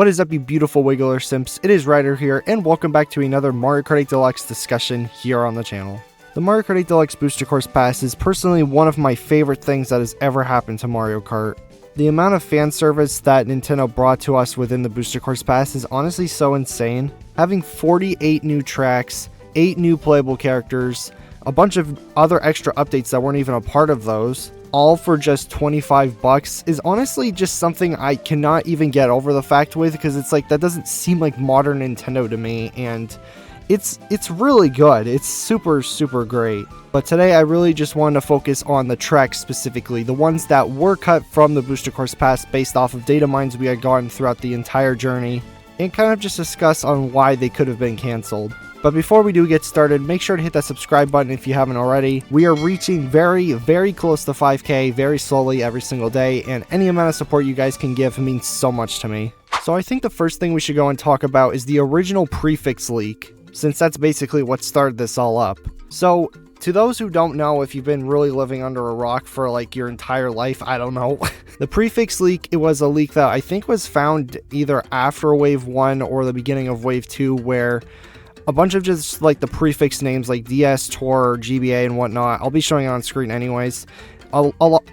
What is up, you beautiful Wiggler Simps? It is Ryder here, and welcome back to another Mario Kart 8 Deluxe discussion here on the channel. The Mario Kart 8 Deluxe Booster Course Pass is personally one of my favorite things that has ever happened to Mario Kart. The amount of fan service that Nintendo brought to us within the Booster Course Pass is honestly so insane. Having 48 new tracks, 8 new playable characters, a bunch of other extra updates that weren't even a part of those, all for just $25 is honestly just something I cannot even get over the fact with, because it's like, that doesn't seem like modern Nintendo to me, and it's really good. It's super great. But today I really just wanted to focus on the tracks specifically, the ones that were cut from the Booster Course Pass based off of data mines we had gotten throughout the entire journey, and kind of just discuss on why they could have been cancelled. But before we do get started, make sure to hit that subscribe button if you haven't already. We are reaching very close to 5K very slowly every single day, and any amount of support you guys can give means so much to me. So I think the first thing we should go and talk about is the original Prefix leak, since that's basically what started this all up. So to those who don't know, if you've been really living under a rock for like your entire life, I don't know. The Prefix leak, it was a leak that I think was found either after Wave 1 or the beginning of Wave 2, where a bunch of just like the prefix names like DS, Tor, GBA, and whatnot. I'll be showing it on screen anyways.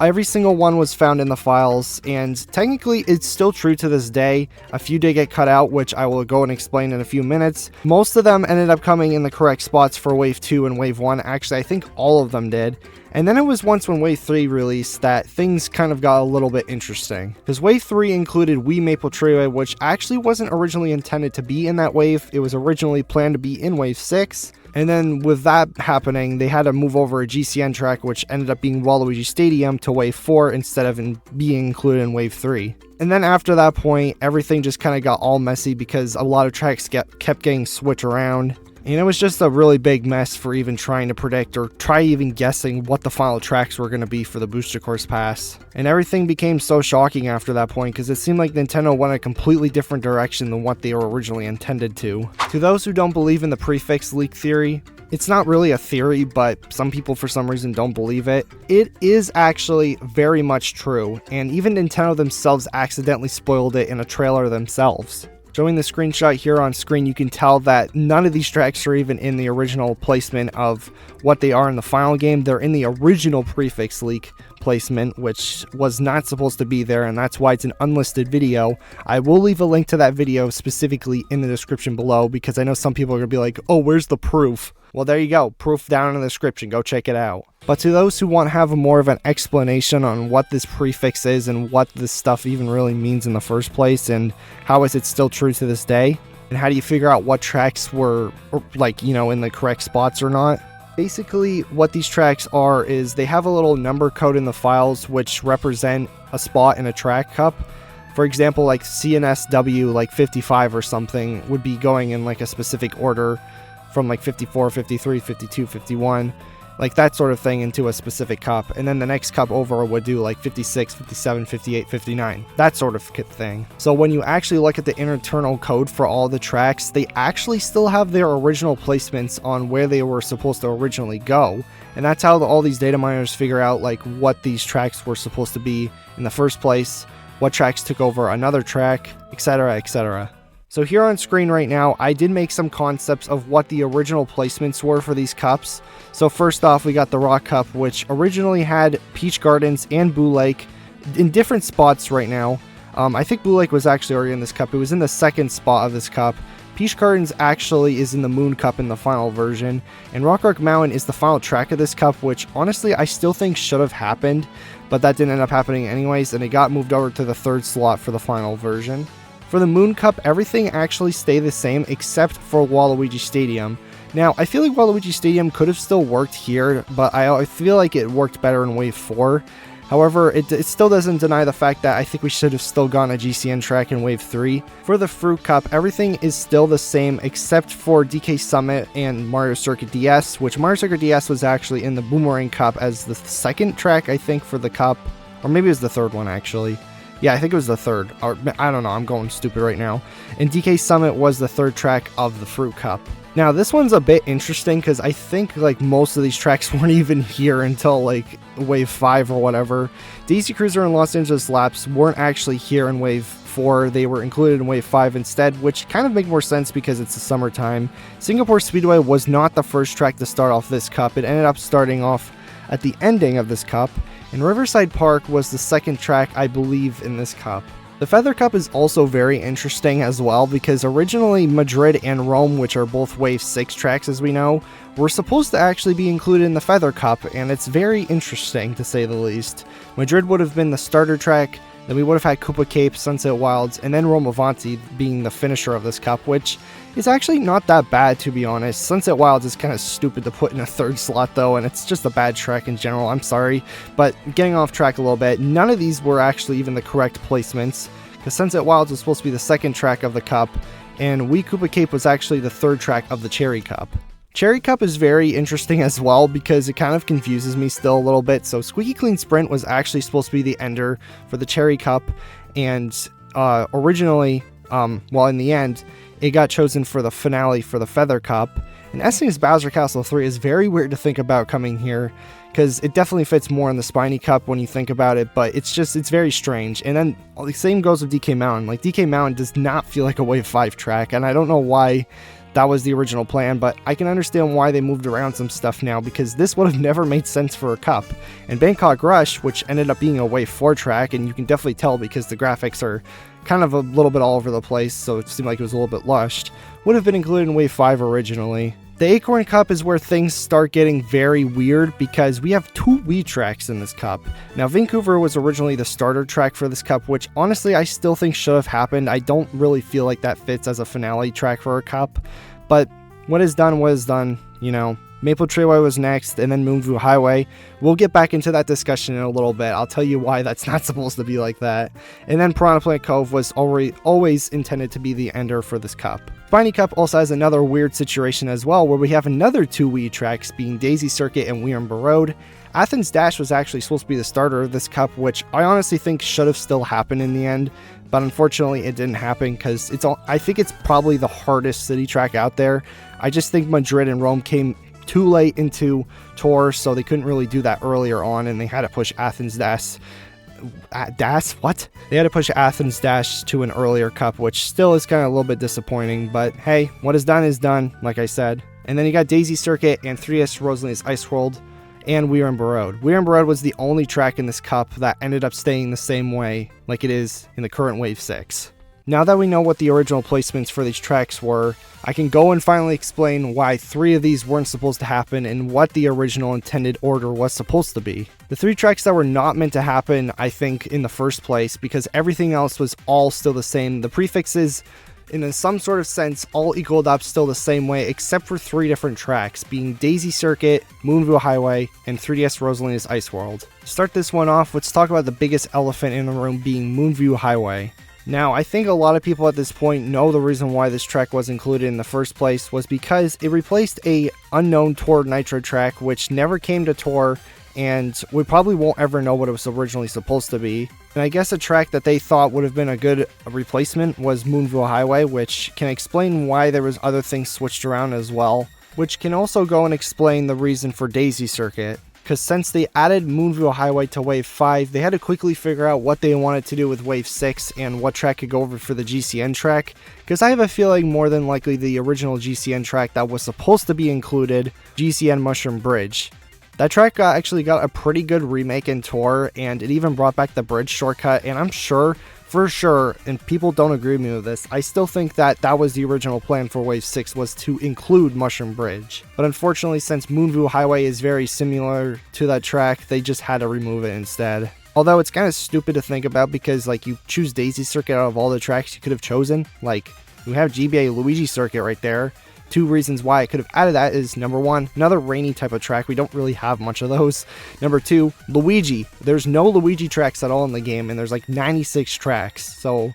Every single one was found in the files, and technically it's still true to this day. A few did get cut out, which I will go and explain in a few minutes. Most of them ended up coming in the correct spots for Wave 2 and Wave 1. Actually, I think all of them did. And then it was once when Wave 3 released that things kind of got a little bit interesting. Because Wave 3 included Wii Maple Treeway, which actually wasn't originally intended to be in that wave. It was originally planned to be in Wave 6. And then with that happening, they had to move over a GCN track, which ended up being Waluigi Stadium, to Wave 4 instead of being included in Wave 3. And then after that point, everything just kind of got all messy because a lot of tracks kept getting switched around. And it was just a really big mess for even trying to predict or try even guessing what the final tracks were going to be for the Booster Course Pass. And everything became so shocking after that point, because it seemed like Nintendo went a completely different direction than what they were originally intended to. To those who don't believe in the Prefix leak theory, it's not really a theory, but some people for some reason don't believe it. It is actually very much true, and even Nintendo themselves accidentally spoiled it in a trailer themselves. Showing the screenshot here on screen, you can tell that none of these tracks are even in the original placement of what they are in the final game. They're in the original Prefix leak placement, which was not supposed to be there, and that's why it's an unlisted video. I will leave a link to that video specifically in the description below, because I know some people are going to be like, oh, where's the proof? Well, there you go. Proof down in the description. Go check it out. But to those who want to have more of an explanation on what this prefix is and what this stuff even really means in the first place, and how is it still true to this day, and how do you figure out what tracks were, like, you know, in the correct spots or not. Basically, what these tracks are is they have a little number code in the files which represent a spot in a track cup. For example, like CNSW, like 55 or something, would be going in like a specific order from like 54, 53, 52, 51, like that sort of thing, into a specific cup. And then the next cup over would do like 56, 57, 58, 59, that sort of thing. So when you actually look at the internal code for all the tracks, they actually still have their original placements on where they were supposed to originally go. And that's how all these data miners figure out like what these tracks were supposed to be in the first place, what tracks took over another track, etc, etc. So here on screen right now, I did make some concepts of what the original placements were for these cups. So first off, we got the Rock Cup, which originally had Peach Gardens and Blue Lake in different spots right now. I think Blue Lake was actually already in this cup. It was in the second spot of this cup. Peach Gardens actually is in the Moon Cup in the final version. And Rock Mountain is the final track of this cup, which honestly I still think should have happened, but that didn't end up happening anyways, and it got moved over to the third slot for the final version. For the Moon Cup, everything actually stayed the same except for Waluigi Stadium. Now, I feel like Waluigi Stadium could have still worked here, but I feel like it worked better in Wave 4. However, it still doesn't deny the fact that I think we should have still gone a GCN track in Wave 3. For the Fruit Cup, everything is still the same except for DK Summit and Mario Circuit DS, which Mario Circuit DS was actually in the Boomerang Cup as the second track, I think, for the cup. Or maybe it was the third one, actually. Yeah, I think it was the third. Or, I don't know, I'm going stupid right now. And DK Summit was the third track of the Fruit Cup. Now, this one's a bit interesting because I think like most of these tracks weren't even here until like Wave 5 or whatever. Daisy Cruiser and Los Angeles Laps weren't actually here in Wave 4, they were included in Wave 5 instead, which kind of make more sense because it's the summertime. Singapore Speedway was not the first track to start off this cup. It ended up starting off at the ending of this cup, and Riverside Park was the second track, I believe, in this cup. The Feather Cup is also very interesting as well because originally Madrid and Rome, which are both Wave 6 tracks as we know, were supposed to actually be included in the Feather Cup, and it's very interesting to say the least. Madrid would have been the starter track, then we would have had Koopa Cape, Sunset Wilds, and then Rome Avanti being the finisher of this cup, which is actually not that bad to be honest. Sunset Wilds is kind of stupid to put in a third slot though, and it's just a bad track in general, I'm sorry. But getting off track a little bit, none of these were actually even the correct placements, because Sunset Wilds was supposed to be the second track of the cup, and Wee Koopa Cape was actually the third track of the Cherry Cup. Cherry Cup is very interesting as well because it kind of confuses me still a little bit. So Squeaky Clean Sprint was actually supposed to be the ender for the Cherry Cup, and originally, in the end, it got chosen for the finale for the Feather Cup. And SNES Bowser Castle 3 is very weird to think about coming here because it definitely fits more in the Spiny Cup when you think about it, but it's very strange. And then the same goes with DK Mountain. Like, DK Mountain does not feel like a Wave 5 track, and I don't know why that was the original plan, but I can understand why they moved around some stuff now because this would have never made sense for a cup. And Bangkok Rush, which ended up being a Wave 4 track, and you can definitely tell because the graphics are kind of a little bit all over the place, so it seemed like it was a little bit lushed, would have been included in Wave 5 originally. The Acorn Cup is where things start getting very weird because we have 2 Wii tracks in this cup. Now, Vancouver was originally the starter track for this cup, which honestly I still think should have happened. I don't really feel like that fits as a finale track for a cup, but what is done was done, you know. Maple Treeway was next, and then Moonview Highway. We'll get back into that discussion in a little bit. I'll tell you why that's not supposed to be like that. And then Piranha Plant Cove was always intended to be the ender for this cup. Spiny Cup also has another weird situation as well, where we have another 2 Wii tracks, being Daisy Circuit and Weeramber Road. Athens Dash was actually supposed to be the starter of this cup, which I honestly think should have still happened in the end, but unfortunately it didn't happen because I think it's probably the hardest city track out there. I just think Madrid and Rome came too late into tour, so they couldn't really do that earlier on, and they had to push Athens Dash. They had to push Athens Dash to an earlier cup, which still is kind of a little bit disappointing, but hey, what is done, like I said. And then you got Daisy Circuit and 3DS Rosalina's Ice World and Weeramber Road. Weeramber Road was the only track in this cup that ended up staying the same way like it is in the current Wave 6. Now that we know what the original placements for these tracks were, I can go and finally explain why 3 of these weren't supposed to happen and what the original intended order was supposed to be. The 3 tracks that were not meant to happen, I think, in the first place, because everything else was all still the same. The prefixes, in some sort of sense, all equaled up still the same way, except for 3 different tracks, being Daisy Circuit, Moonview Highway, and 3DS Rosalina's Ice World. To start this one off, let's talk about the biggest elephant in the room, being Moonview Highway. Now, I think a lot of people at this point know the reason why this track was included in the first place was because it replaced a unknown Tour Nitro track which never came to Tour, and we probably won't ever know what it was originally supposed to be. And I guess a track that they thought would have been a good replacement was Moonview Highway, which can explain why there was other things switched around as well, which can also go and explain the reason for Daisy Circuit. Because since they added Moonview Highway to Wave 5, they had to quickly figure out what they wanted to do with Wave 6 and what track could go over for the GCN track. Because I have a feeling more than likely the original GCN track that was supposed to be included, GCN Mushroom Bridge. That track actually got a pretty good remake in Tour, and it even brought back the bridge shortcut, and I'm sure, for sure, and people don't agree with me with this, I still think that that was the original plan for Wave 6, was to include Mushroom Bridge. But unfortunately, since Moonview Highway is very similar to that track, they just had to remove it instead. Although it's kind of stupid to think about because, like, you choose Daisy Circuit out of all the tracks you could have chosen. Like, you have GBA Luigi Circuit right there. 2 reasons why I could have added that is, number 1, another rainy type of track. We don't really have much of those. Number 2, Luigi. There's no Luigi tracks at all in the game, and there's like 96 tracks. So,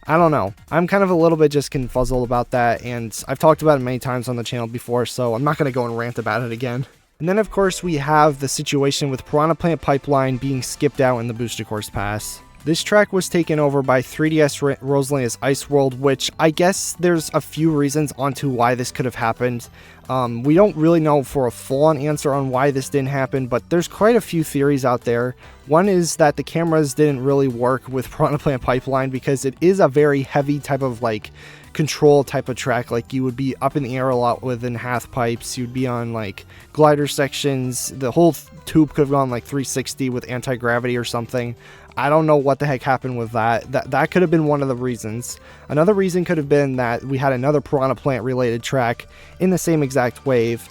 I don't know. I'm kind of a little bit just confuzzled about that, and I've talked about it many times on the channel before, so I'm not going to go and rant about it again. And then, of course, we have the situation with Piranha Plant Pipeline being skipped out in the Booster Course Pass. This track was taken over by 3DS Rosalina's Ice World, which I guess there's a few reasons onto why this could have happened. We don't really know for a full-on answer on why this didn't happen, but there's quite a few theories out there. One is that the cameras didn't really work with Piranha Plant Pipeline because it is a very heavy type of like control type of track. Like you would be up in the air a lot within half pipes, you'd be on like glider sections, the whole tube could have gone like 360 with anti-gravity or something. I don't know what the heck happened with that. That could have been one of the reasons. Another reason could have been that we had another Piranha Plant related track in the same exact wave.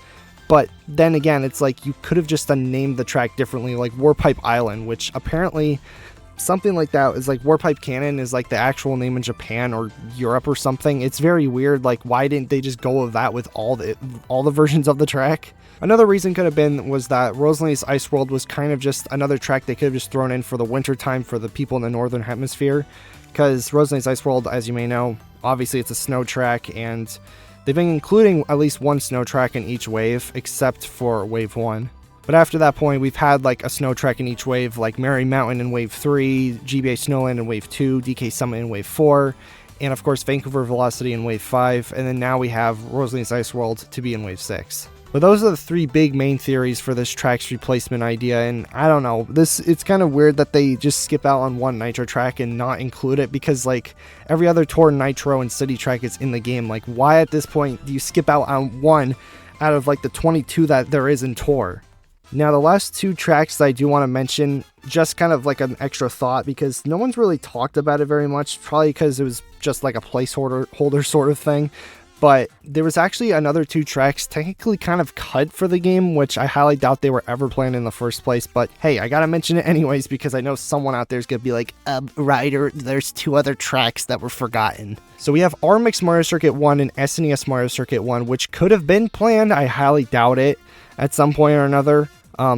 But then again, it's like you could have just named the track differently, like Warpipe Island, which apparently something like that is like Warpipe Cannon is like the actual name in Japan or Europe or something. It's very weird. Like, why didn't they just go with that with all the versions of the track? Another reason could have been was that Rosalina's Ice World was kind of just another track they could have just thrown in for the winter time for the people in the northern hemisphere, because Rosalina's Ice World, as you may know, obviously it's a snow track, and they've been including at least one snow track in each wave except for wave 1. But after that point, we've had like a snow track in each wave, like Merry Mountain in wave 3, GBA Snowland in wave 2, DK Summit in wave 4, and of course Vancouver Velocity in wave 5, and then now we have Rosalina's Ice World to be in wave 6. But those are the three big main theories for this track's replacement idea, and I don't know, it's kind of weird that they just skip out on one Nitro track and not include it, because like every other Tour Nitro and City track is in the game. Like, why at this point do you skip out on one out of like the 22 that there is in Tour? Now, the last two tracks that I do want to mention, just kind of like an extra thought, because no one's really talked about it very much, probably because it was just like a placeholder sort of thing. But there was actually another two tracks technically kind of cut for the game, which I highly doubt they were ever planned in the first place. But hey, I gotta mention it anyways, because I know someone out there is gonna be like, Ryder, there's two other tracks that were forgotten. So we have RMX Mario Circuit 1 and SNES Mario Circuit 1, which could have been planned. I highly doubt it at some point or another.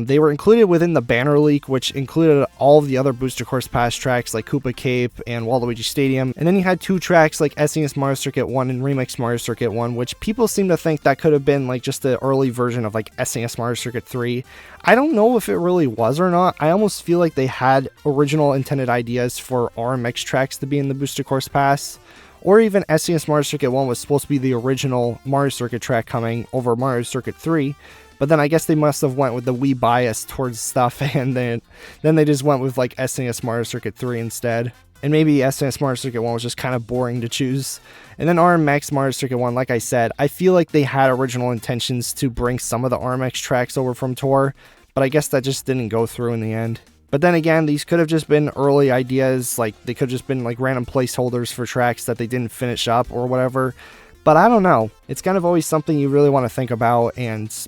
They were included within the banner leak, which included all of the other Booster Course Pass tracks like Koopa Cape and Waluigi Stadium. And then you had two tracks like SNES Mario Circuit 1 and Remix Mario Circuit 1, which people seem to think that could have been like just the early version of like SNES Mario Circuit 3. I don't know if it really was or not. I almost feel like they had original intended ideas for RMX tracks to be in the Booster Course Pass. Or even SNES Mario Circuit 1 was supposed to be the original Mario Circuit track coming over Mario Circuit 3. But then I guess they must have went with the Wii bias towards stuff, and then they just went with like SNES Mario Circuit 3 instead. And maybe SNES Mario Circuit 1 was just kind of boring to choose. And then RMX Mario Circuit 1, like I said, I feel like they had original intentions to bring some of the RMX tracks over from Tour, but I guess that just didn't go through in the end. But then again, these could have just been early ideas, like they could have just been like random placeholders for tracks that they didn't finish up or whatever. But I don't know. It's kind of always something you really want to think about,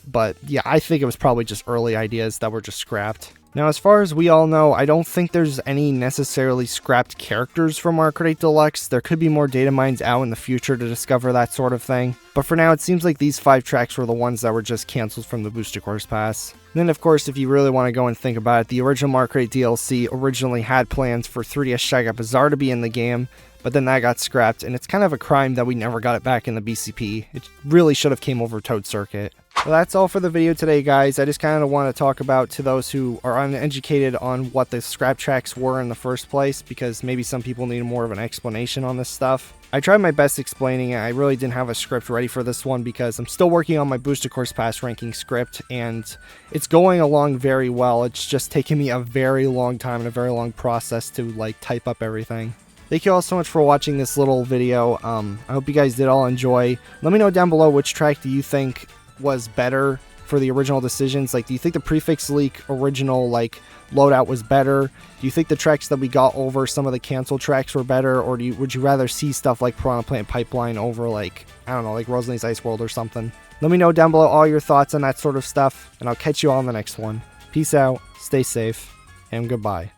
but yeah, I think it was probably just early ideas that were just scrapped. Now, as far as we all know, I don't think there's any necessarily scrapped characters from Mario Kart 8 Deluxe. There could be more data mines out in the future to discover that sort of thing. But for now, it seems like these 5 tracks were the ones that were just cancelled from the Booster Course Pass. And then, of course, if you really want to go and think about it, the original Mario Kart 8 DLC originally had plans for 3DS Shy Guy Bazaar to be in the game, but then that got scrapped, and it's kind of a crime that we never got it back in the BCP. It really should have came over Toad Circuit. Well, that's all for the video today, guys. I just kind of want to talk about to those who are uneducated on what the scrap tracks were in the first place, because maybe some people need more of an explanation on this stuff. I tried my best explaining it. I really didn't have a script ready for this one because I'm still working on my Booster Course Pass ranking script, and it's going along very well. It's just taking me a very long time and a very long process to like type up everything. Thank you all so much for watching this little video. I hope you guys did all enjoy. Let me know down below which track do you think was better for the original decisions. Like, do you think the Prefix leak original like loadout was better? Do you think the tracks that we got over some of the cancel tracks were better, or would you rather see stuff like Piranha Plant Pipeline over like, I don't know, like Rosalina's Ice World or something? Let me know down below all your thoughts on that sort of stuff, and I'll catch you all in the next one. Peace out, stay safe, and goodbye.